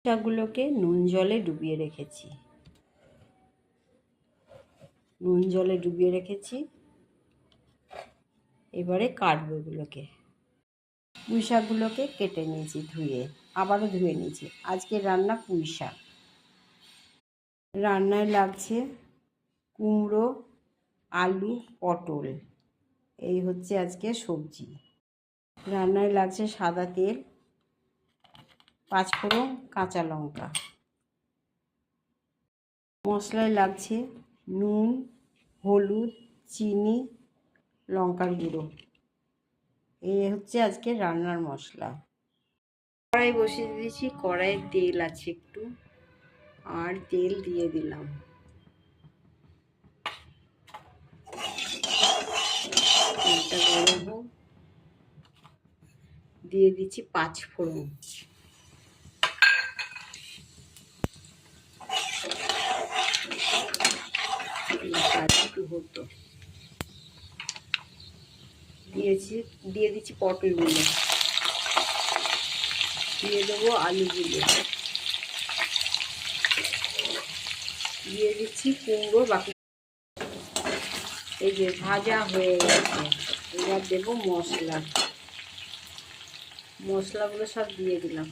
শাকগুলোকে নুন জলে ডুবিয়ে রেখেছি। এবারে কাটবো এগুলোকে। পুঁই শাকগুলোকে কেটে নিয়েছি, ধুয়ে আবারও ধুয়ে নিয়েছি। আজকে রান্না পুঁই শাক। রান্নায় লাগছে কুমড়ো, আলু, পটল, এই হচ্ছে আজকে সবজি। রান্নায় লাগছে সাদা তেল, 5 ফোড়ন, কাঁচা লঙ্কা। মশলায় লাগছে নুন, হলুদ, চিনি, লঙ্কার গুঁড়ো। এই হচ্ছে আজকে রান্নার মশলা। কড়াই বসিয়ে দিয়েছি, কড়াইয়ে তেল আছে একটু, আর তেল দিয়ে দিলাম। তেলটা গরম হোক, দিয়ে দিচ্ছি 5 ফোড়ন। একটু হতো দিয়ে দিচ্ছি পটলগুলো, দিয়ে দেবো আলুগুলো, দিয়ে দিচ্ছি কুমড়ো। বাকি এই যে ভাজা হয়ে গেছে, এবার দেবো মশলাগুলো সব দিয়ে দিলাম।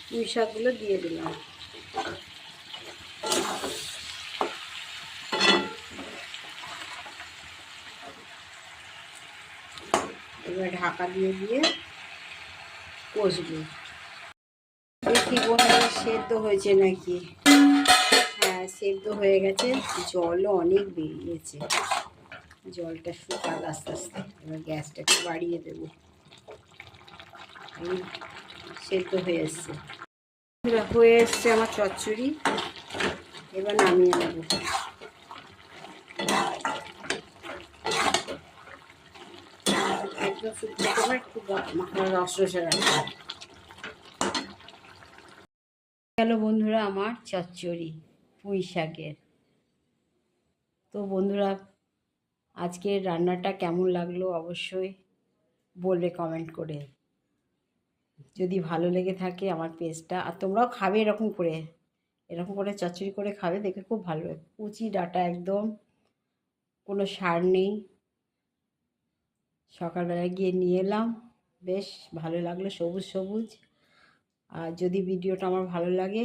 পুঁই শাকগুলো দিয়ে দিলাম। এবার ঢাকা দিয়ে কষবো। দেখি বন্ধুরা সেদ্ধ হয়েছে নাকি। হ্যাঁ, সেদ্ধ হয়ে গেছে, জলও অনেক বেরিয়েছে। জলটা শুকাল আস্তে আস্তে। এবার গ্যাসটা একটু বাড়িয়ে দেবো। সেদ্ধ হয়ে এসছে আমার চচ্চড়ি। এবার নামিয়ে নেব। একদম শুকনো করে একটু রস রাখবো। গেল বন্ধুরা আমার চচ্চড়ি পুঁই শাকের। তো বন্ধুরা, আজকের রান্নাটা কেমন লাগলো অবশ্যই বলবে কমেন্ট করে। যদি ভালো লেগে থাকে আমার পেজটা, আর তোমরাও খাবে এরকম করে চচ্চড়ি করে খাবে, দেখে খুব ভালো লাগে। কুচি ডাঁটা, একদম কোনো সার নেই। সকালবেলায় গিয়ে নিয়ে এলাম, বেশ ভালো লাগলো, সবুজ সবুজ। আর যদি ভিডিওটা আমার ভালো লাগে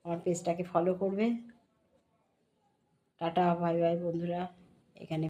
আমার পেজটাকে ফলো করবে। টাটা, বাই বাই বন্ধুরা। এখানে